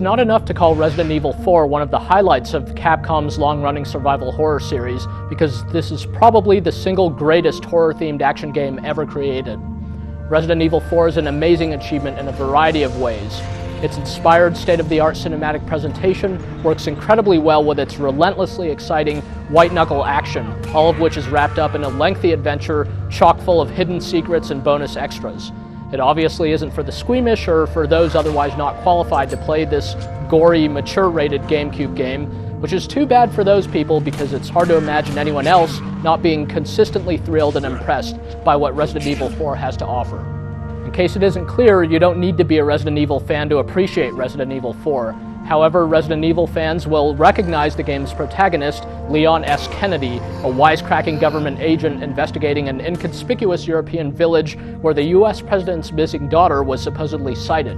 not enough to call Resident Evil 4 one of the highlights of Capcom's long-running survival horror series, because this is probably the single greatest horror-themed action game ever created. Resident Evil 4 is an amazing achievement in a variety of ways. Its inspired, state-of-the-art cinematic presentation works incredibly well with its relentlessly exciting, white-knuckle action, all of which is wrapped up in a lengthy adventure chock full of hidden secrets and bonus extras. It obviously isn't for the squeamish or for those otherwise not qualified to play this gory, mature-rated GameCube game, which is too bad for those people because it's hard to imagine anyone else not being consistently thrilled and impressed by what Resident Evil 4 has to offer. In case it isn't clear, you don't need to be a Resident Evil fan to appreciate Resident Evil 4. However, Resident Evil fans will recognize the game's protagonist, Leon S. Kennedy, a wisecracking government agent investigating an inconspicuous European village where the US president's missing daughter was supposedly sighted.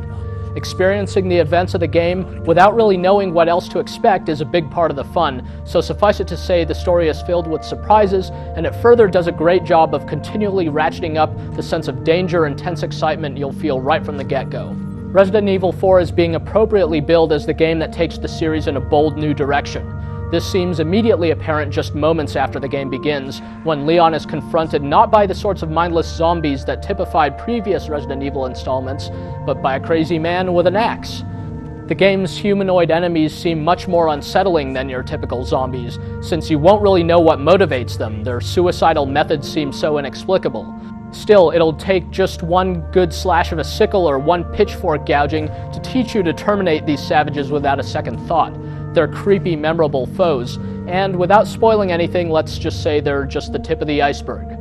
Experiencing the events of the game without really knowing what else to expect is a big part of the fun, so suffice it to say the story is filled with surprises, and it further does a great job of continually ratcheting up the sense of danger and tense excitement you'll feel right from the get-go. Resident Evil 4 is being appropriately billed as the game that takes the series in a bold new direction. This seems immediately apparent just moments after the game begins, when Leon is confronted not by the sorts of mindless zombies that typified previous Resident Evil installments, but by a crazy man with an axe. The game's humanoid enemies seem much more unsettling than your typical zombies, since you won't really know what motivates them. Their suicidal methods seem so inexplicable. Still, it'll take just one good slash of a sickle or one pitchfork gouging to teach you to terminate these savages without a second thought. They're creepy, memorable foes, and without spoiling anything, let's just say they're just the tip of the iceberg.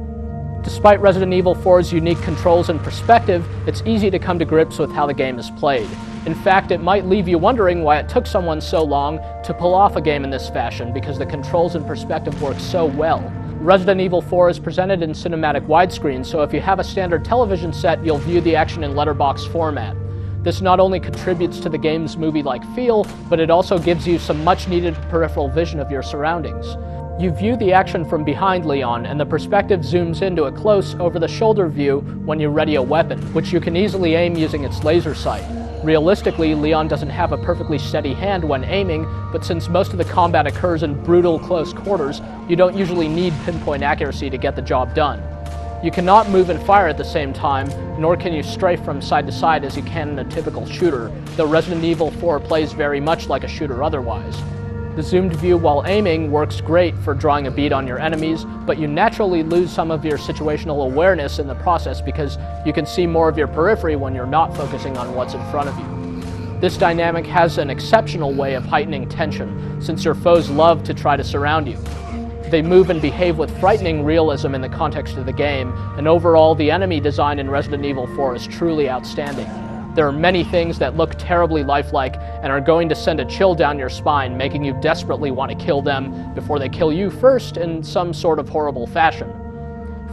Despite Resident Evil 4's unique controls and perspective, it's easy to come to grips with how the game is played. In fact, it might leave you wondering why it took someone so long to pull off a game in this fashion, because the controls and perspective work so well. Resident Evil 4 is presented in cinematic widescreen, so if you have a standard television set, you'll view the action in letterbox format. This not only contributes to the game's movie-like feel, but it also gives you some much-needed peripheral vision of your surroundings. You view the action from behind Leon, and the perspective zooms into a close, over-the-shoulder view when you ready a weapon, which you can easily aim using its laser sight. Realistically, Leon doesn't have a perfectly steady hand when aiming, but since most of the combat occurs in brutal close quarters, you don't usually need pinpoint accuracy to get the job done. You cannot move and fire at the same time, nor can you strafe from side to side as you can in a typical shooter, though Resident Evil 4 plays very much like a shooter otherwise. The zoomed view while aiming works great for drawing a bead on your enemies, but you naturally lose some of your situational awareness in the process because you can see more of your periphery when you're not focusing on what's in front of you. This dynamic has an exceptional way of heightening tension, since your foes love to try to surround you. They move and behave with frightening realism in the context of the game, and overall the enemy design in Resident Evil 4 is truly outstanding. There are many things that look terribly lifelike and are going to send a chill down your spine, making you desperately want to kill them before they kill you first in some sort of horrible fashion.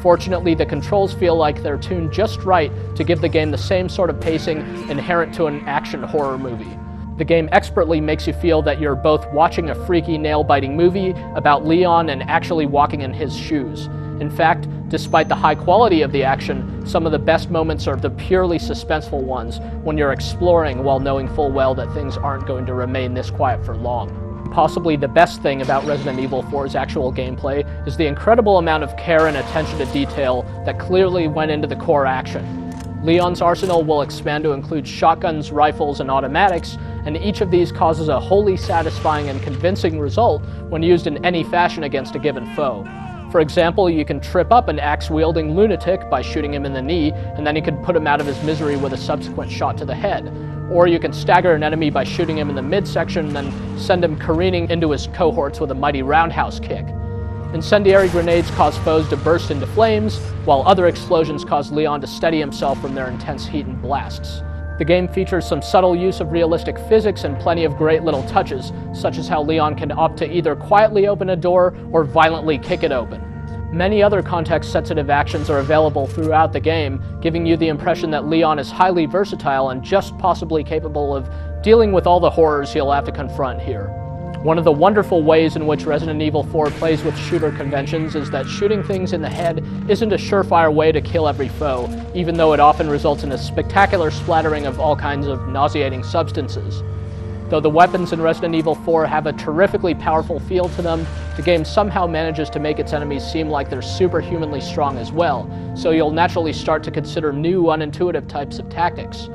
Fortunately, the controls feel like they're tuned just right to give the game the same sort of pacing inherent to an action horror movie. The game expertly makes you feel that you're both watching a freaky, nail-biting movie about Leon and actually walking in his shoes. In fact, despite the high quality of the action, some of the best moments are the purely suspenseful ones, when you're exploring while knowing full well that things aren't going to remain this quiet for long. Possibly the best thing about Resident Evil 4's actual gameplay is the incredible amount of care and attention to detail that clearly went into the core action. Leon's arsenal will expand to include shotguns, rifles, and automatics, and each of these causes a wholly satisfying and convincing result when used in any fashion against a given foe. For example, you can trip up an axe-wielding lunatic by shooting him in the knee, and then you can put him out of his misery with a subsequent shot to the head. Or you can stagger an enemy by shooting him in the midsection and then send him careening into his cohorts with a mighty roundhouse kick. Incendiary grenades cause foes to burst into flames, while other explosions cause Leon to steady himself from their intense heat and blasts. The game features some subtle use of realistic physics and plenty of great little touches, such as how Leon can opt to either quietly open a door or violently kick it open. Many other context-sensitive actions are available throughout the game, giving you the impression that Leon is highly versatile and just possibly capable of dealing with all the horrors he'll have to confront here. One of the wonderful ways in which Resident Evil 4 plays with shooter conventions is that shooting things in the head isn't a surefire way to kill every foe, even though it often results in a spectacular splattering of all kinds of nauseating substances. Though the weapons in Resident Evil 4 have a terrifically powerful feel to them, the game somehow manages to make its enemies seem like they're superhumanly strong as well, so you'll naturally start to consider new, unintuitive types of tactics.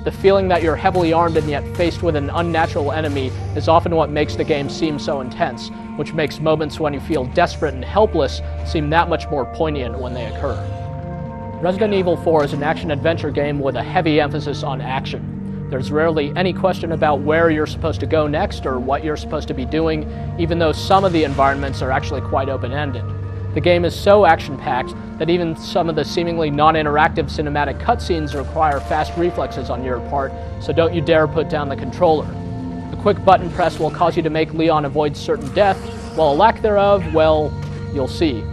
The feeling that you're heavily armed and yet faced with an unnatural enemy is often what makes the game seem so intense, which makes moments when you feel desperate and helpless seem that much more poignant when they occur. Resident Evil 4 is an action-adventure game with a heavy emphasis on action. There's rarely any question about where you're supposed to go next or what you're supposed to be doing, even though some of the environments are actually quite open-ended. The game is so action-packed that even some of the seemingly non-interactive cinematic cutscenes require fast reflexes on your part, so don't you dare put down the controller. A quick button press will cause you to make Leon avoid certain death, while a lack thereof, well, you'll see.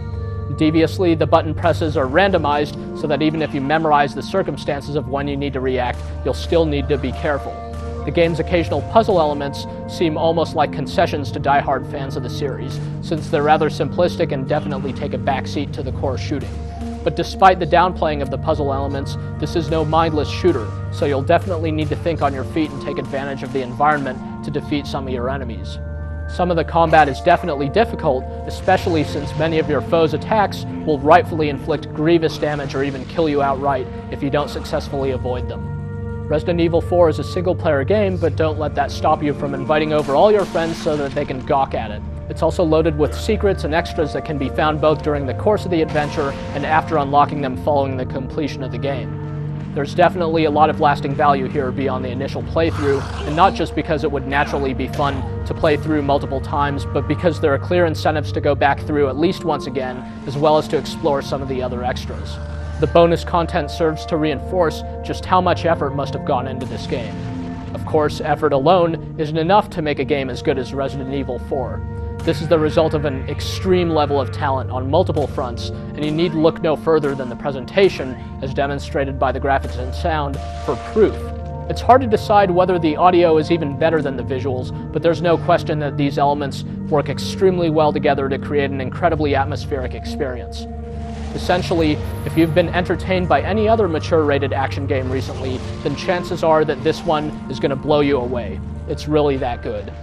Deviously, the button presses are randomized so that even if you memorize the circumstances of when you need to react, you'll still need to be careful. The game's occasional puzzle elements seem almost like concessions to die-hard fans of the series, since they're rather simplistic and definitely take a backseat to the core shooting. But despite the downplaying of the puzzle elements, this is no mindless shooter, so you'll definitely need to think on your feet and take advantage of the environment to defeat some of your enemies. Some of the combat is definitely difficult, especially since many of your foes' attacks will rightfully inflict grievous damage or even kill you outright if you don't successfully avoid them. Resident Evil 4 is a single-player game, but don't let that stop you from inviting over all your friends so that they can gawk at it. It's also loaded with secrets and extras that can be found both during the course of the adventure and after unlocking them following the completion of the game. There's definitely a lot of lasting value here beyond the initial playthrough, and not just because it would naturally be fun to play through multiple times, but because there are clear incentives to go back through at least once again, as well as to explore some of the other extras. The bonus content serves to reinforce just how much effort must have gone into this game. Of course, effort alone isn't enough to make a game as good as Resident Evil 4. This is the result of an extreme level of talent on multiple fronts, and you need look no further than the presentation, as demonstrated by the graphics and sound, for proof. It's hard to decide whether the audio is even better than the visuals, but there's no question that these elements work extremely well together to create an incredibly atmospheric experience. Essentially, if you've been entertained by any other mature-rated action game recently, then chances are that this one is going to blow you away. It's really that good.